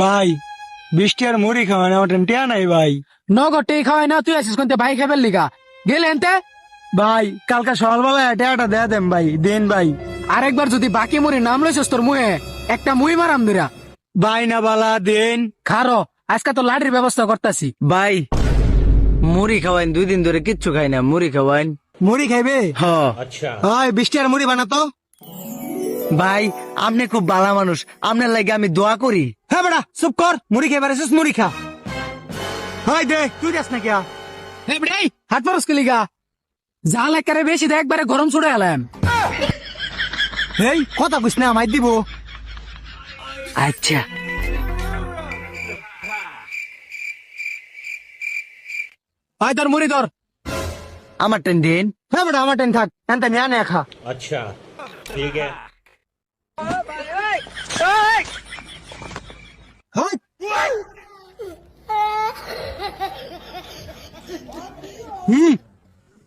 ভাই বৃষ্টি আর মুড়ি খাওয়ান আমার টিয়া নাই ভাই। নগদ খাওয়াই না, তুই আসিস কোনতে ভাই খাবেন লিগা গেলে এনতে। ভাই কালকে সকালবেলায় টিয়াটা দেয়া দেন ভাই, দেন ভাই। আরেকবার যদি বাকি মুড়ি নাম লইছিস তোর মুহে একটা মুই মারাম দিরা। ভাই না বালা দেন। খারো আজকে তো লাড়ির ব্যবস্থা করতেছি। ভাই মুড়ি খাওয়াইন, 2 দিন ধরে কিচ্ছু খাই না, মুড়ি খাওয়াইন। মুড়ি খাইবে? হ হয় বৃষ্টি আর মুড়ি বানাতো। ভাই আপনি খুব ভালো মানুষ, আপনার লাগে আমি দোয়া করি। হ্যাঁ বেটা চুপ কর, মুড়ি খাইবার এসেছিস মুড়ি খা। হয় দে, তুই যাস না কিয়া? হে বেটাই হাত পারস কে লিগা? জাল একারে বেশি দে, একবারে গরম ছুড়ে এলাম। এই কথা কইস না, আমায় দিব। আচ্ছা হয় তোর মুড়ি ধর। আমার টেন দিন। হ্যাঁ বেটা আমার টেন থাক, এনতে নিয়া নে খা। अच्छा ठीक है। হয়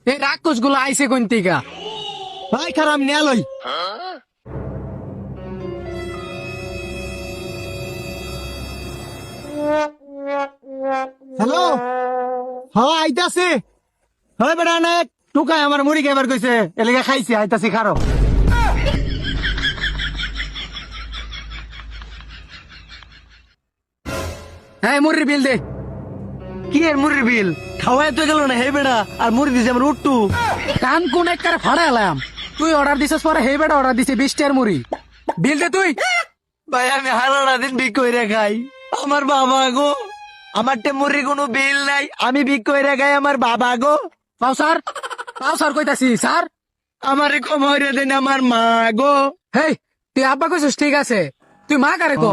এই রাক্ষস গুলো আইসে কোন থেকে? ভাই খারাপ নিয়া লই। হ্যালো, হ্যাঁ আইতাছি। হয় বেটা না টুকাই আমার মুড়ি খাইবার কইছে, এলাকা খাইছি, আইতাছি খারো। হ্যাঁ মুড়ির বিল দে। কি এর মুড়ির বিল? খাওয়াই তো গেল না হে বেড়া, আর মুড়ি দিছে আমার উঠটু। কান কোন একবারে ফাড়া এলাম। তুই অর্ডার দিছিস পরে হে বেটা অর্ডার দিছে 20 টাকার মুড়ি। বিল দে তুই। ভাই আমি হারাটা দিন বিক করে খাই, আমার বাবা গো, আমার টে মুড়ির কোনো বিল নাই, আমি বিক করে খাই আমার বাবা গো। পাও স্যার কইতাছি স্যার। আমার কমরে দেন আমার মা গো। হেই তুই আব্বা কইছিস ঠিক আছে, তুই মা কারে কো?